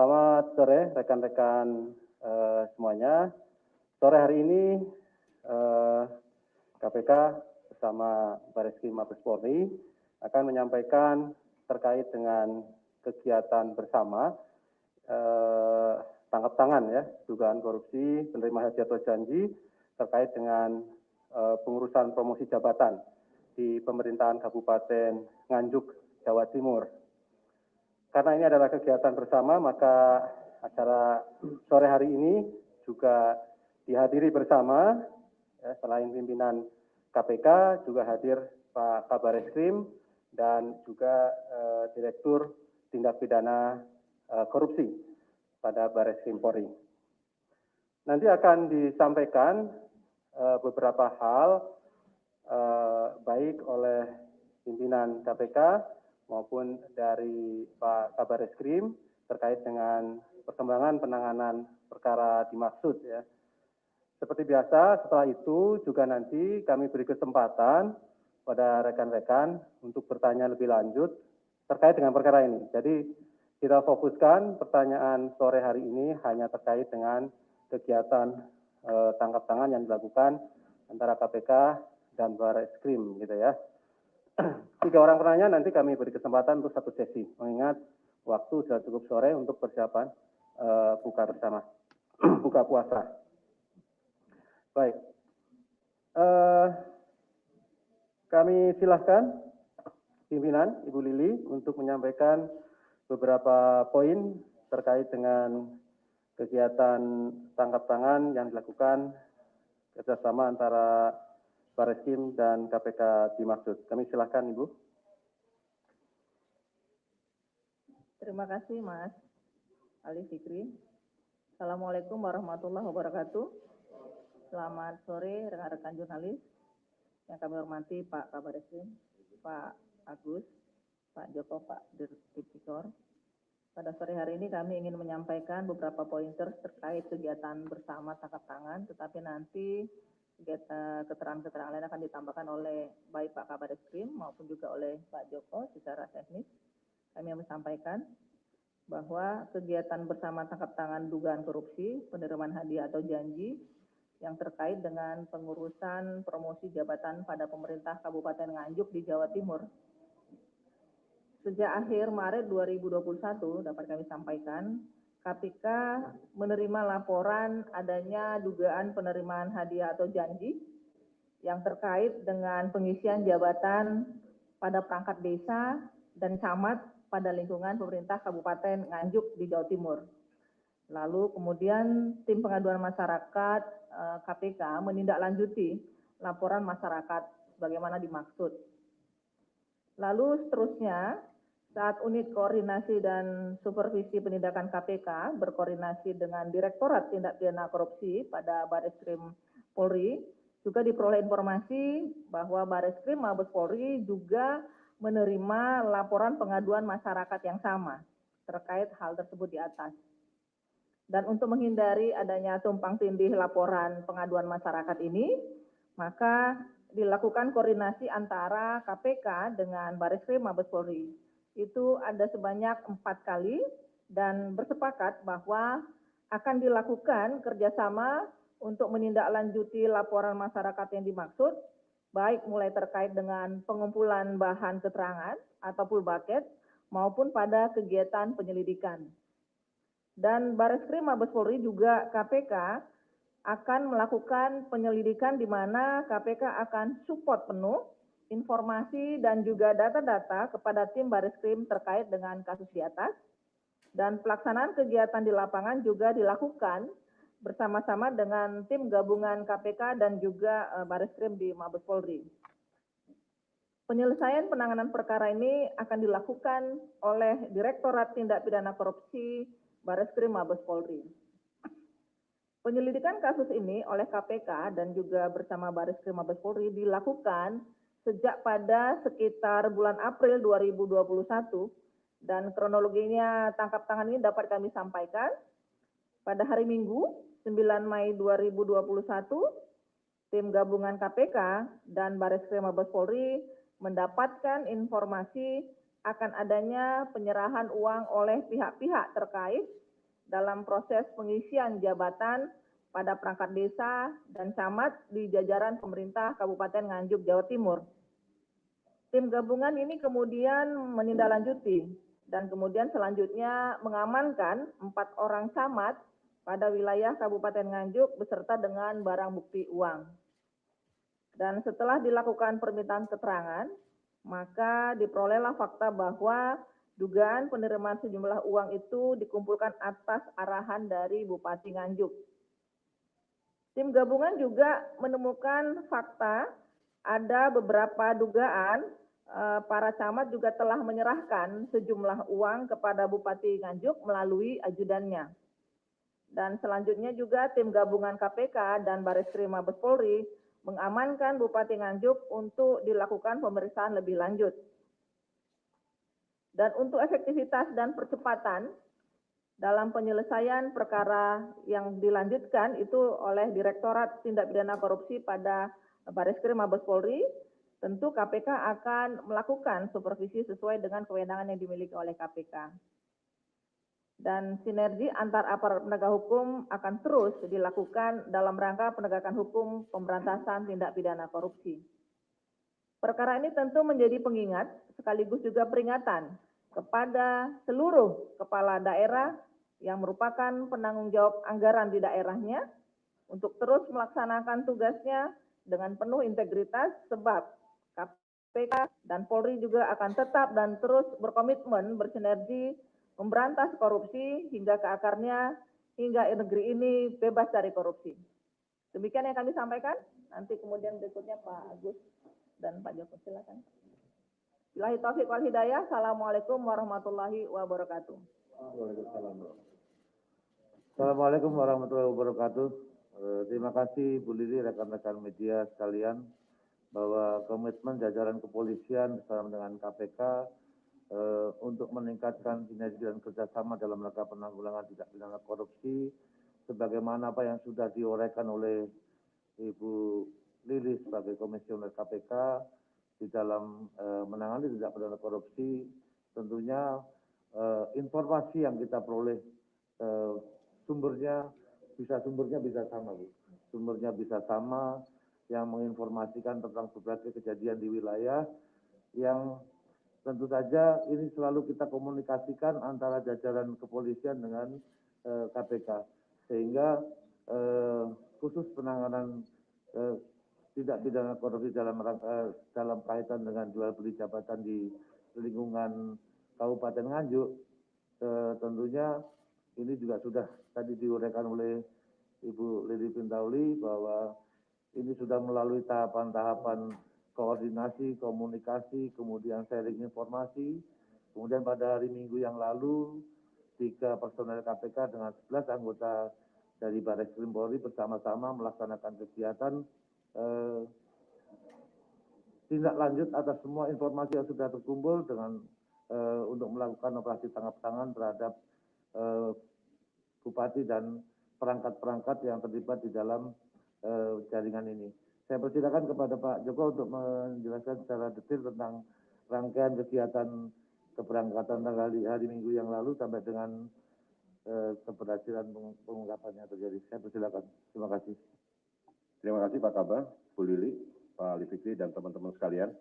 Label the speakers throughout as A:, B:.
A: Selamat sore rekan-rekan semuanya. Sore hari ini KPK bersama Bareskrim Mabes Polri akan menyampaikan terkait dengan kegiatan bersama tangkap tangan ya, dugaan korupsi, penerima hadiah atau janji terkait dengan pengurusan promosi jabatan di pemerintahan Kabupaten Nganjuk, Jawa Timur. Karena ini adalah kegiatan bersama, maka acara sore hari ini juga dihadiri bersama, ya, selain pimpinan KPK, juga hadir Pak Kabareskrim dan juga Direktur Tindak Pidana Korupsi pada Bareskrim Polri. Nanti akan disampaikan beberapa hal baik oleh pimpinan KPK maupun dari Pak Kabareskrim terkait dengan perkembangan penanganan perkara dimaksud ya. Seperti biasa, setelah itu juga nanti kami beri kesempatan pada rekan-rekan untuk bertanya lebih lanjut terkait dengan perkara ini. Jadi kita fokuskan pertanyaan sore hari ini hanya terkait dengan kegiatan tangkap tangan yang dilakukan antara KPK dan Bareskrim gitu ya. 3 orang penanya nanti kami beri kesempatan untuk 1 sesi, mengingat waktu sudah cukup sore untuk persiapan buka bersama, buka puasa. Baik, kami silahkan pimpinan Ibu Lili untuk menyampaikan beberapa poin terkait dengan kegiatan tangkap tangan yang dilakukan kerjasama antara Bareskrim dan KPK dimaksud. Kami silakan Ibu.
B: Terima kasih Mas Ali Fikri. Assalamualaikum warahmatullahi wabarakatuh. Selamat sore rekan-rekan jurnalis yang kami hormati Pak Kabareskrim, Pak Agus, Pak Joko, Pak Dirtipikor. Pada sore hari ini kami ingin menyampaikan beberapa pointer terkait kegiatan bersama tangkap tangan, tetapi nanti keterangan-keterangan lain akan ditambahkan oleh baik Pak Kabareskrim maupun juga oleh Pak Joko secara teknis. Kami menyampaikan bahwa kegiatan bersama tangkap tangan dugaan korupsi, penerimaan hadiah atau janji yang terkait dengan pengurusan promosi jabatan pada pemerintah Kabupaten Nganjuk di Jawa Timur. Sejak akhir Maret 2021 dapat kami sampaikan, KPK menerima laporan adanya dugaan penerimaan hadiah atau janji yang terkait dengan pengisian jabatan pada perangkat desa dan camat pada lingkungan pemerintah Kabupaten Nganjuk di Jawa Timur. Lalu kemudian tim pengaduan masyarakat KPK menindaklanjuti laporan masyarakat sebagaimana dimaksud. Lalu seterusnya, saat unit koordinasi dan supervisi penindakan KPK berkoordinasi dengan Direktorat Tindak Pidana Korupsi pada Bareskrim Polri, juga diperoleh informasi bahwa Bareskrim Mabes Polri juga menerima laporan pengaduan masyarakat yang sama terkait hal tersebut di atas. Dan untuk menghindari adanya tumpang tindih laporan pengaduan masyarakat ini, maka dilakukan koordinasi antara KPK dengan Bareskrim Mabes Polri. Itu ada sebanyak 4 kali dan bersepakat bahwa akan dilakukan kerjasama untuk menindaklanjuti laporan masyarakat yang dimaksud, baik mulai terkait dengan pengumpulan bahan keterangan atau full bucket maupun pada kegiatan penyelidikan. Dan Bareskrim Mabes Polri juga KPK akan melakukan penyelidikan di mana KPK akan support penuh informasi dan juga data-data kepada tim Bareskrim terkait dengan kasus di atas. Dan pelaksanaan kegiatan di lapangan juga dilakukan bersama-sama dengan tim gabungan KPK dan juga Bareskrim di Mabes Polri. Penyelesaian penanganan perkara ini akan dilakukan oleh Direktorat Tindak Pidana Korupsi Bareskrim Mabes Polri. Penyelidikan kasus ini oleh KPK dan juga bersama Bareskrim Mabes Polri dilakukan sejak pada sekitar bulan April 2021 dan kronologinya tangkap tangan ini dapat kami sampaikan pada hari Minggu 9 Mei 2021 tim gabungan KPK dan Bareskrim Mabes Polri mendapatkan informasi akan adanya penyerahan uang oleh pihak-pihak terkait dalam proses pengisian jabatan pada perangkat desa dan camat di jajaran pemerintah Kabupaten Nganjuk, Jawa Timur. Tim gabungan ini kemudian menindaklanjuti dan kemudian selanjutnya mengamankan 4 orang camat pada wilayah Kabupaten Nganjuk beserta dengan barang bukti uang. Dan setelah dilakukan permintaan keterangan, maka diperolehlah fakta bahwa dugaan penerimaan sejumlah uang itu dikumpulkan atas arahan dari Bupati Nganjuk. Tim gabungan juga menemukan fakta ada beberapa dugaan para camat juga telah menyerahkan sejumlah uang kepada Bupati Nganjuk melalui ajudannya. Dan selanjutnya juga tim gabungan KPK dan Bareskrim Mabes Polri mengamankan Bupati Nganjuk untuk dilakukan pemeriksaan lebih lanjut. Dan untuk efektivitas dan percepatan dalam penyelesaian perkara yang dilanjutkan itu oleh Direktorat Tindak Pidana Korupsi pada Bareskrim Mabes Polri, tentu KPK akan melakukan supervisi sesuai dengan kewenangan yang dimiliki oleh KPK. Dan sinergi antar aparat penegak hukum akan terus dilakukan dalam rangka penegakan hukum pemberantasan tindak pidana korupsi. Perkara ini tentu menjadi pengingat sekaligus juga peringatan kepada seluruh kepala daerah yang merupakan penanggung jawab anggaran di daerahnya untuk terus melaksanakan tugasnya dengan penuh integritas sebab KPK dan Polri juga akan tetap dan terus berkomitmen bersinergi memberantas korupsi hingga ke akarnya, hingga negeri ini bebas dari korupsi. Demikian yang kami sampaikan. Nanti kemudian berikutnya Pak Agus dan Pak Joko, silakan. Billahi taufiq wal hidayah. Assalamualaikum warahmatullahi wabarakatuh.
C: Assalamualaikum warahmatullahi wabarakatuh. Terima kasih Bu Lili, rekan-rekan media sekalian, bahwa komitmen jajaran kepolisian bersama dengan KPK untuk meningkatkan sinergi dan kerjasama dalam rangka penanggulangan tindak pidana korupsi, sebagaimana apa yang sudah diuraikan oleh Ibu Lili sebagai komisioner KPK di dalam menangani tindak pidana korupsi. Tentunya informasi yang kita peroleh sumbernya bisa sama, Bu. Sumbernya bisa sama, yang menginformasikan tentang berbagai kejadian di wilayah yang tentu saja ini selalu kita komunikasikan antara jajaran kepolisian dengan KPK, sehingga khusus penanganan tindak pidana korupsi dalam kaitan dengan jual beli jabatan di lingkungan Kabupaten Nganjuk, tentunya ini juga sudah tadi diuraikan oleh Ibu Lili Pintauli bahwa ini sudah melalui tahapan-tahapan koordinasi, komunikasi, kemudian sharing informasi. Kemudian pada hari Minggu yang lalu, 3 personel KPK dengan 11 anggota dari Bareskrim Polri bersama-sama melaksanakan kegiatan tindak lanjut atas semua informasi yang sudah terkumpul dengan untuk melakukan operasi tangkap tangan terhadap Bupati dan perangkat-perangkat yang terlibat di dalam jaringan ini. Saya persilakan kepada Pak Joko untuk menjelaskan secara detail tentang rangkaian kegiatan keberangkatan tanggal hari Minggu yang lalu sampai dengan keberhasilan pengungkapannya terjadi. Saya persilakan. Terima kasih.
D: Terima kasih Pak Kabar, Bu Lili, Pak Ali Fikri, dan teman-teman sekalian.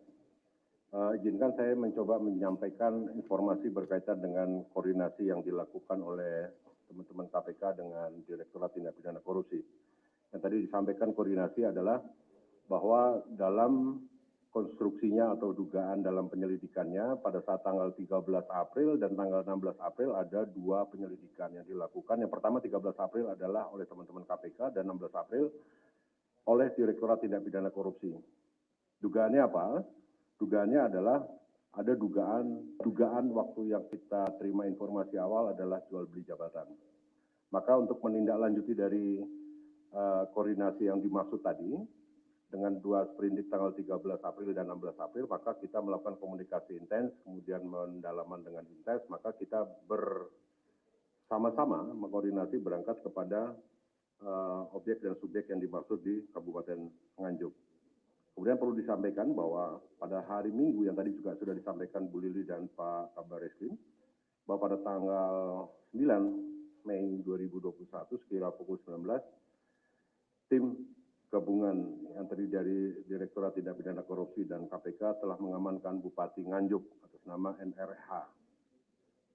D: Izinkan saya mencoba menyampaikan informasi berkaitan dengan koordinasi yang dilakukan oleh teman-teman KPK dengan Direktorat Tindak Pidana Korupsi. Yang tadi disampaikan koordinasi adalah bahwa dalam konstruksinya atau dugaan dalam penyelidikannya pada saat tanggal 13 April dan tanggal 16 April ada 2 penyelidikan yang dilakukan. Yang pertama 13 April adalah oleh teman-teman KPK dan 16 April oleh Direktorat Tindak Pidana Korupsi. Dugaannya apa? Dugaannya adalah ada dugaan waktu yang kita terima informasi awal adalah jual beli jabatan. Maka untuk menindaklanjuti dari koordinasi yang dimaksud tadi, dengan 2 sprindik tanggal 13 April dan 16 April, maka kita melakukan komunikasi intens, kemudian pendalaman dengan intens, maka kita bersama-sama mengkoordinasi berangkat kepada objek dan subjek yang dimaksud di Kabupaten Nganjuk. Kemudian perlu disampaikan bahwa pada hari Minggu yang tadi juga sudah disampaikan Bu Lili dan Pak Kabar Eskrim, bahwa pada tanggal 9 Mei 2021 sekira pukul 19, tim gabungan yang terdiri dari Direktorat Tindak Pidana Korupsi dan KPK telah mengamankan Bupati Nganjuk atas nama NRH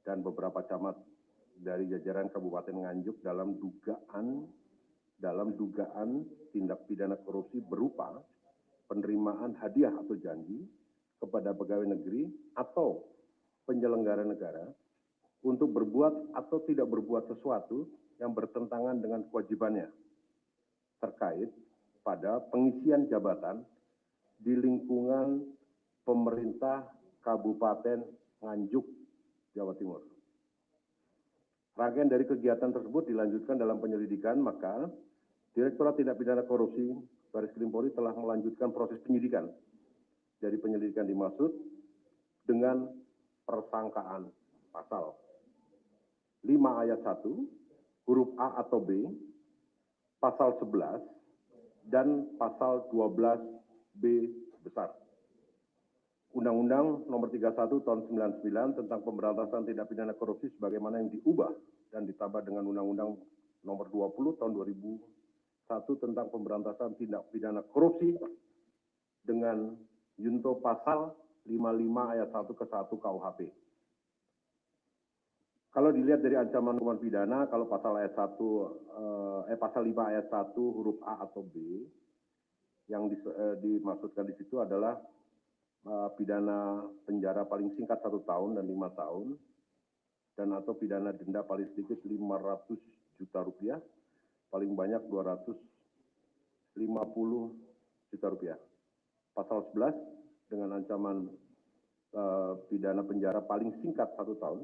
D: dan beberapa camat dari jajaran Kabupaten Nganjuk dalam dugaan tindak pidana korupsi berupa penerimaan hadiah atau janji kepada pegawai negeri atau penyelenggara negara untuk berbuat atau tidak berbuat sesuatu yang bertentangan dengan kewajibannya terkait pada pengisian jabatan di lingkungan pemerintah Kabupaten Nganjuk, Jawa Timur. Rangkaian dari kegiatan tersebut dilanjutkan dalam penyelidikan, maka Direktorat Tindak Pidana Korupsi Baris Krim Polri telah melanjutkan proses penyidikan dari penyelidikan dimaksud dengan persangkaan pasal 5 ayat 1, huruf A atau B, pasal 11, dan pasal 12B besar. Undang-Undang Nomor 31 Tahun 99 tentang Pemberantasan Tindak Pidana Korupsi sebagaimana yang diubah dan ditambah dengan Undang-Undang Nomor 20 Tahun 2001 tentang Pemberantasan Tindak Pidana Korupsi dengan junto pasal 55 ayat 1 ke 1 KUHP. Kalau dilihat dari ancaman hukuman pidana, kalau pasal ayat 1 pasal 5 ayat 1 huruf A atau B yang dimaksudkan di situ adalah pidana penjara paling singkat 1 tahun dan 5 tahun dan atau pidana denda paling sedikit 500 juta rupiah, paling banyak 250 juta rupiah. Pasal 11 dengan ancaman pidana penjara paling singkat 1 tahun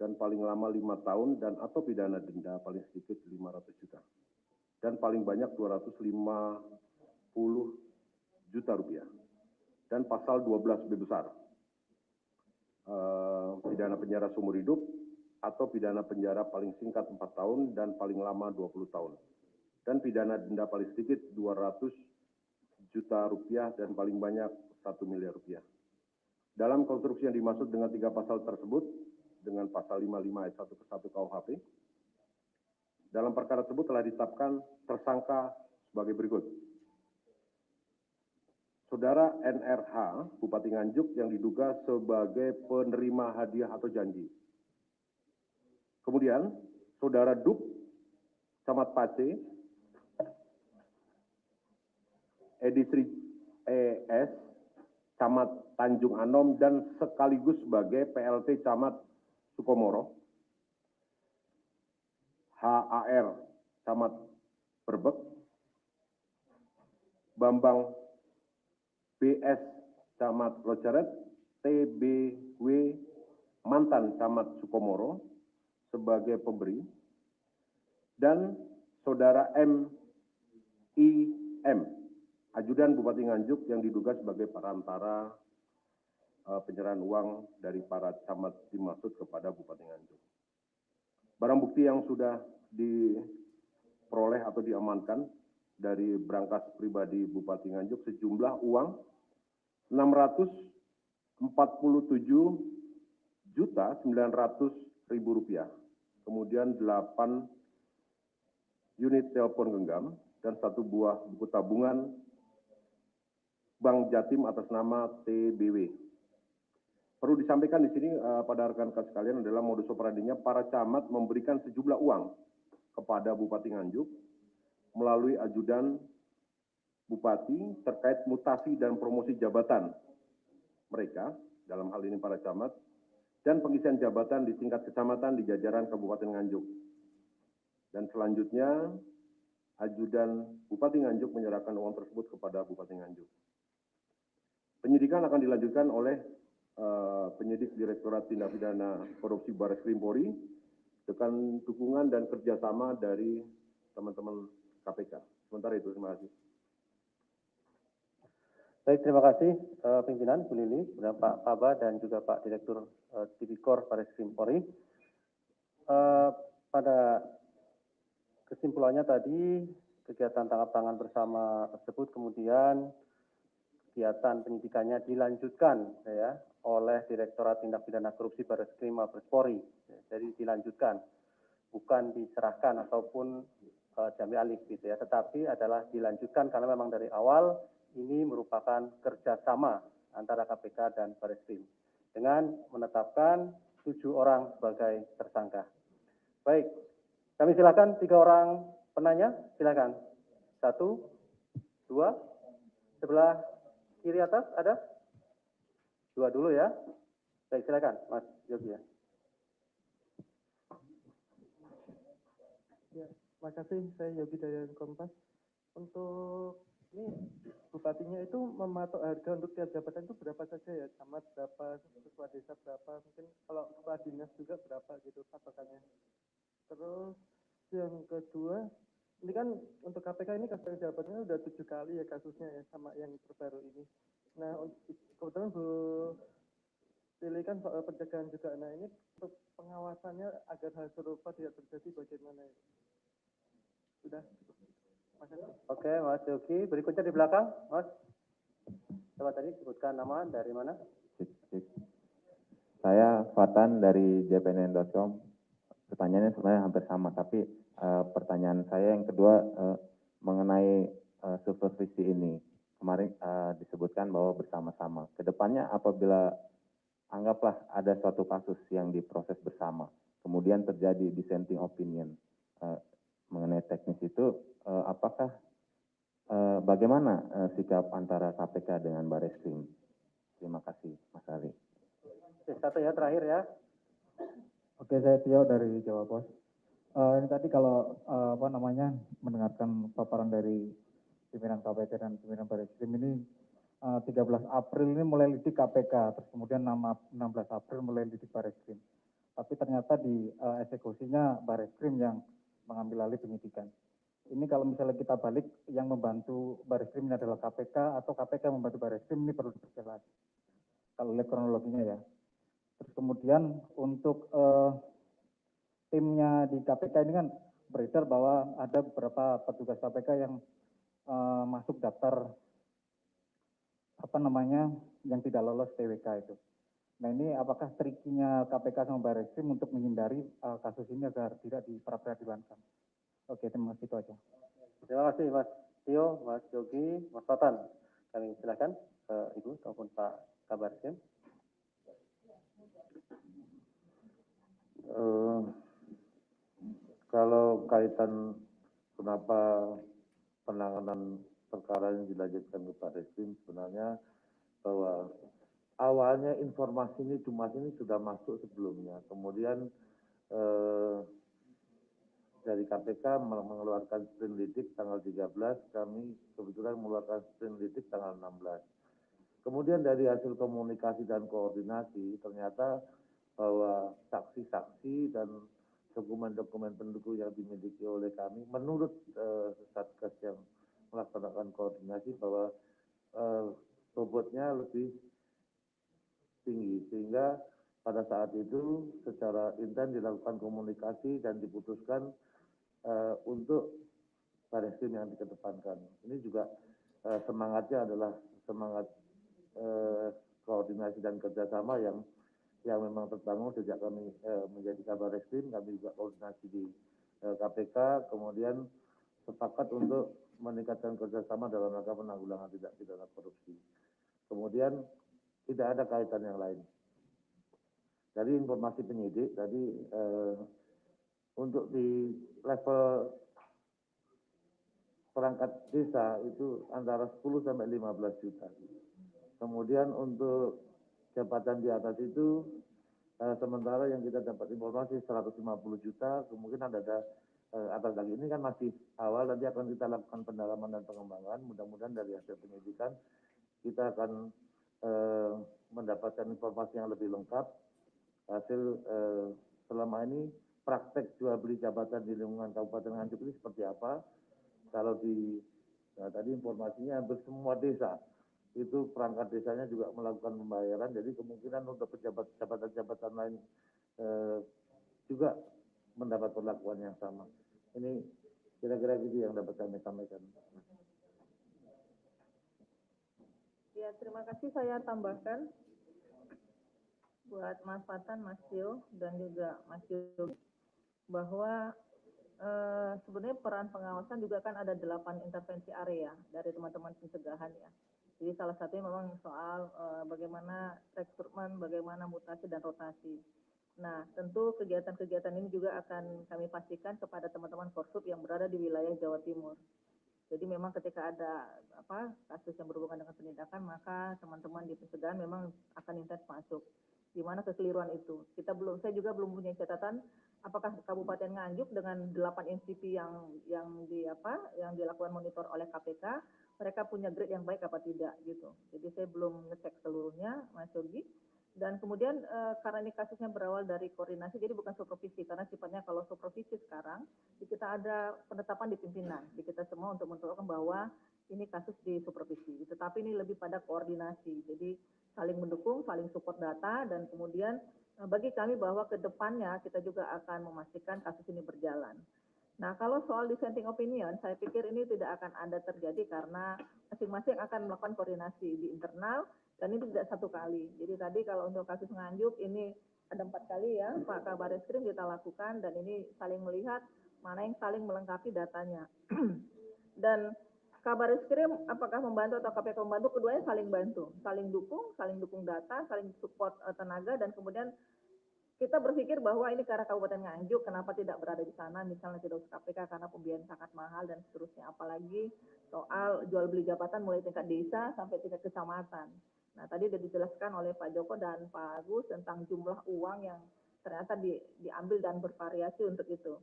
D: dan paling lama 5 tahun dan atau pidana denda paling sedikit 500 juta dan paling banyak 250 juta rupiah. Dan pasal 12B besar, pidana penjara seumur hidup atau pidana penjara paling singkat 4 tahun dan paling lama 20 tahun. Dan pidana denda paling sedikit 200 juta rupiah dan paling banyak 1 miliar rupiah. Dalam konstruksi yang dimaksud dengan 3 pasal tersebut, dengan pasal 55 ayat 1 ke 1 KUHP, dalam perkara tersebut telah ditetapkan tersangka sebagai berikut. Saudara NRH, Bupati Nganjuk yang diduga sebagai penerima hadiah atau janji. Kemudian, Saudara Duk, Camat Pace, Edisri ES, Camat Tanjung Anom, dan sekaligus sebagai PLT Camat Sukomoro, HAR, Camat Berbek, Bambang BS Camat Loceret, TBW mantan Camat Sukomoro sebagai pemberi, dan Saudara MIM, Ajudan Bupati Nganjuk yang diduga sebagai perantara penyerahan uang dari para camat dimaksud kepada Bupati Nganjuk. Barang bukti yang sudah diperoleh atau diamankan dari berangkas pribadi Bupati Nganjuk sejumlah uang 647.900.000 rupiah, kemudian 8 unit telepon genggam dan 1 buah buku tabungan Bank Jatim atas nama TBW. Perlu disampaikan di sini pada rekan-rekan sekalian adalah modus operandinya para camat memberikan sejumlah uang kepada Bupati Nganjuk melalui ajudan Bupati terkait mutasi dan promosi jabatan mereka, dalam hal ini para camat, dan pengisian jabatan di tingkat kecamatan di jajaran Kabupaten Nganjuk. Dan selanjutnya, ajudan Bupati Nganjuk menyerahkan uang tersebut kepada Bupati Nganjuk. Penyidikan akan dilanjutkan oleh penyidik Direktorat Tindak Pidana Korupsi Baris Krim Polri dengan dukungan dan kerjasama dari teman-teman KPK. Sementara itu, terima kasih.
A: Baik, terima kasih pimpinan Bu Lili, kemudian Pak Kaba dan juga Pak Direktur Tipikor Baris Krim Polri. Pada kesimpulannya tadi kegiatan tangkap tangan bersama tersebut kemudian kegiatan penyidikannya dilanjutkan ya oleh Direktorat Tindak Pidana Korupsi Baris Krim Mabes Polri. Jadi dilanjutkan bukan diserahkan ataupun diambil alih gitu ya, tetapi adalah dilanjutkan karena memang dari awal ini merupakan kerjasama antara KPK dan Barreskrim dengan menetapkan 7 orang sebagai tersangka. Baik, kami silakan 3 orang penanya, silakan. 1, 2, sebelah kiri atas ada? 2 dulu ya. Baik, silakan Mas Yogi ya.
E: Ya, terima kasih. Saya Yogi dari Kompas. Untuk ini bupatinya itu mematok harga untuk tiap jabatan itu berapa saja ya? Camat berapa, ketua desa berapa, mungkin kalau kepala dinas juga berapa gitu patokannya. Terus yang kedua, ini kan untuk KPK ini kasus jabatannya udah 7 kali ya kasusnya ya sama yang terbaru ini. Nah, kebetulan Bu Lili kan soal pencegahan juga. Nah, ini untuk pengawasannya agar hal serupa tidak terjadi bagaimana ya? Sudah.
A: Oke, Mas Yogi. Berikutnya di belakang, Mas. Coba tadi sebutkan nama, dari mana?
F: Saya Fatan dari jpnn.com. Pertanyaannya sebenarnya hampir sama, tapi pertanyaan saya yang kedua mengenai supervisi ini. Kemarin disebutkan bahwa bersama-sama. Kedepannya apabila anggaplah ada suatu kasus yang diproses bersama, kemudian terjadi dissenting opinion mengenai teknis itu, apakah bagaimana sikap antara KPK dengan Barreskrim? Terima kasih, Mas Ali.
A: Satu ya, terakhir ya.
G: Oke, saya Tio dari Jawa Pos. Ini tadi kalau mendengarkan paparan dari pimpinan KPK dan pimpinan Barreskrim ini 13 April ini mulai lidik KPK, terus kemudian 16 April mulai lidik Barreskrim. Tapi ternyata di eksekusinya Barreskrim yang mengambil alih penyidikan. Ini kalau misalnya kita balik, yang membantu Barreskrim ini adalah KPK atau KPK yang membantu Barreskrim, ini perlu diperjelas. Kalau lihat kronologinya ya. Terus kemudian untuk timnya di KPK ini kan beredar bahwa ada beberapa petugas KPK yang masuk daftar yang tidak lolos TWK itu. Nah ini apakah trikinya KPK sama Barreskrim untuk menghindari kasus ini agar tidak diperadilankan? Oke, terima kasih, itu aja.
A: Terima kasih Mas Tio, Mas Yogi, Mas Fatan. Kami silakan Ibu ataupun Pak Kabar Skrim.
C: Kalau kaitan kenapa penanganan perkara yang dilanjutkan ke Barreskrim, sebenarnya bahwa awalnya informasi ini sudah masuk sebelumnya. Kemudian dari KPK mengeluarkan sprindidik tanggal 13, kami kebetulan mengeluarkan sprindidik tanggal 16. Kemudian dari hasil komunikasi dan koordinasi, ternyata bahwa saksi-saksi dan dokumen-dokumen pendukung yang dimiliki oleh kami, menurut Satgas yang melaksanakan koordinasi bahwa bobotnya lebih tinggi, sehingga pada saat itu secara intens dilakukan komunikasi dan diputuskan untuk Barreskrim yang dikedepankan. Ini juga semangatnya adalah semangat koordinasi dan kerjasama yang memang terbangun sejak kami menjadi Barreskrim. Kami juga koordinasi di KPK, kemudian sepakat untuk meningkatkan kerjasama dalam rangka penanggulangan tindak pidana korupsi. Kemudian tidak ada kaitan yang lain. Dari informasi penyidik tadi untuk di level perangkat desa itu antara 10 sampai 15 juta. Kemudian untuk jabatan di atas itu sementara yang kita dapat informasi 150 juta, kemungkinan ada atas lagi. Ini kan masih awal, nanti akan kita lakukan pendalaman dan pengembangan. Mudah-mudahan dari hasil penyidikan kita akan mendapatkan informasi yang lebih lengkap. Hasil selama ini praktek jual beli jabatan di lingkungan Kabupaten Nganjuk ini seperti apa? Kalau tadi informasinya hampir semua desa itu perangkat desanya juga melakukan pembayaran, jadi kemungkinan untuk jabatan-jabatan lain juga mendapat perlakuan yang sama. Ini kira-kira gitu yang dapat kami sampaikan.
B: Ya, terima kasih. Saya tambahkan buat Mas Fatan, Mas Tio, dan juga Mas Yogi, bahwa sebenarnya peran pengawasan juga kan ada 8 intervensi area dari teman-teman pencegahan ya. Jadi salah satunya memang soal bagaimana rekrutmen, bagaimana mutasi dan rotasi. Nah, tentu kegiatan-kegiatan ini juga akan kami pastikan kepada teman-teman Korsup yang berada di wilayah Jawa Timur. Jadi memang ketika ada kasus yang berhubungan dengan penindakan, maka teman-teman di pencegahan memang akan intens masuk. Di mana kekeliruan itu? Saya juga belum punya catatan apakah Kabupaten Nganjuk dengan 8 NCP yang dilakukan monitor oleh KPK, mereka punya grade yang baik apa tidak gitu. Jadi saya belum ngecek seluruhnya, Mas Yogi. Dan kemudian karena ini kasusnya berawal dari koordinasi, jadi bukan supervisi, karena sifatnya kalau supervisi sekarang, kita ada penetapan di pimpinan, di kita semua untuk menentukan bahwa ini kasus di supervisi. Tetapi ini lebih pada koordinasi, jadi saling mendukung, saling support data, dan kemudian bagi kami bahwa ke depannya kita juga akan memastikan kasus ini berjalan. Nah, kalau soal dissenting opinion, saya pikir ini tidak akan ada terjadi karena masing-masing akan melakukan koordinasi di internal, dan ini tidak satu kali. Jadi tadi kalau untuk kasus Nganjuk ini ada 4 kali ya, Pak Kabar Eskrim kita lakukan, dan ini saling melihat mana yang saling melengkapi datanya. Dan Kabar Eskrim apakah membantu atau KPK membantu, keduanya saling bantu, saling dukung data, saling support tenaga, dan kemudian kita berpikir bahwa ini karena Kabupaten Nganjuk, kenapa tidak berada di sana, misalnya tidak usah KPK karena pembiayaan sangat mahal dan seterusnya. Apalagi soal jual beli jabatan mulai tingkat desa sampai tingkat kecamatan. Nah, tadi sudah dijelaskan oleh Pak Joko dan Pak Agus tentang jumlah uang yang ternyata diambil dan bervariasi untuk itu.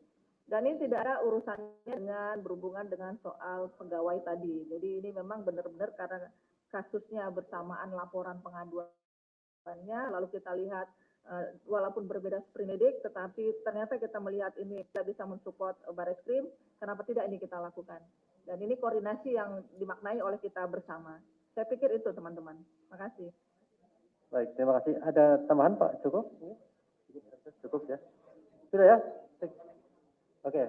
B: Dan ini tidak ada urusannya dengan berhubungan dengan soal pegawai tadi. Jadi ini memang benar-benar karena kasusnya bersamaan laporan pengaduannya, lalu kita lihat walaupun berbeda sprindik, tetapi ternyata kita melihat ini kita bisa mensupport Bareskrim, kenapa tidak ini kita lakukan. Dan ini koordinasi yang dimaknai oleh kita bersama. Saya pikir itu teman-teman. Terima kasih.
A: Baik, terima kasih. Ada tambahan Pak? Cukup? Cukup ya? Sudah ya? Oke.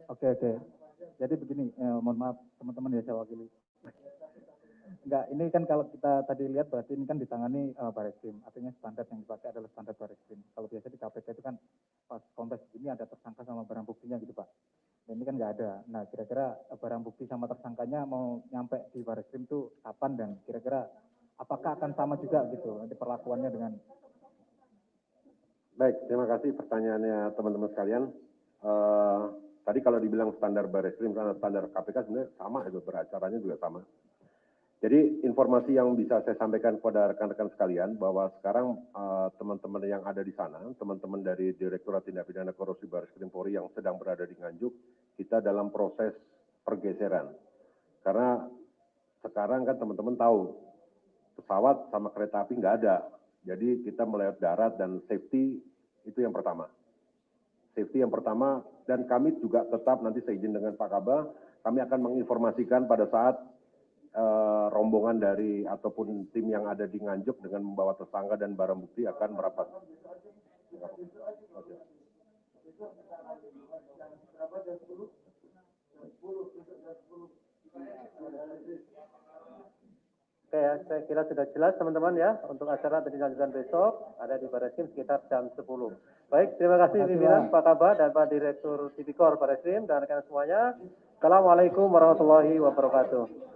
G: Oke. Jadi begini, mohon maaf teman-teman ya saya wakili. Enggak, ini kan kalau kita tadi lihat berarti ini kan ditangani Bareskrim, artinya standar yang dipakai adalah standar Bareskrim. Kalau biasa di KPK itu kan pas konteks ini ada tersangka sama barang buktinya gitu Pak. Dan ini kan nggak ada. Nah kira-kira barang bukti sama tersangkanya mau nyampe di Bareskrim itu kapan dan kira-kira apakah akan sama juga gitu nanti perlakuannya dengan.
D: Baik, terima kasih pertanyaannya teman-teman sekalian. Tadi kalau dibilang standar Bareskrim sama standar KPK sebenarnya sama, itu beracaranya juga sama. Jadi informasi yang bisa saya sampaikan kepada rekan-rekan sekalian bahwa sekarang teman-teman yang ada di sana, teman-teman dari Direktorat Tindak Pidana Korupsi Bareskrim Polri yang sedang berada di Nganjuk, kita dalam proses pergeseran. Karena sekarang kan teman-teman tahu pesawat sama kereta api nggak ada. Jadi kita melihat darat dan safety itu yang pertama. Safety yang pertama, dan kami juga tetap nanti saya izin dengan Pak Kaba, kami akan menginformasikan pada saat rombongan dari ataupun tim yang ada di Nganjuk dengan membawa tersangka dan barang bukti akan merapat.
A: Oke ya, saya kira sudah jelas teman-teman ya, untuk acara lanjutan besok ada di Bareskrim sekitar jam 10. Baik, terima kasih pimpinan Pak Kaba dan Pak Direktur Tipikor Bareskrim dan rekan semuanya. Assalamualaikum warahmatullahi wabarakatuh.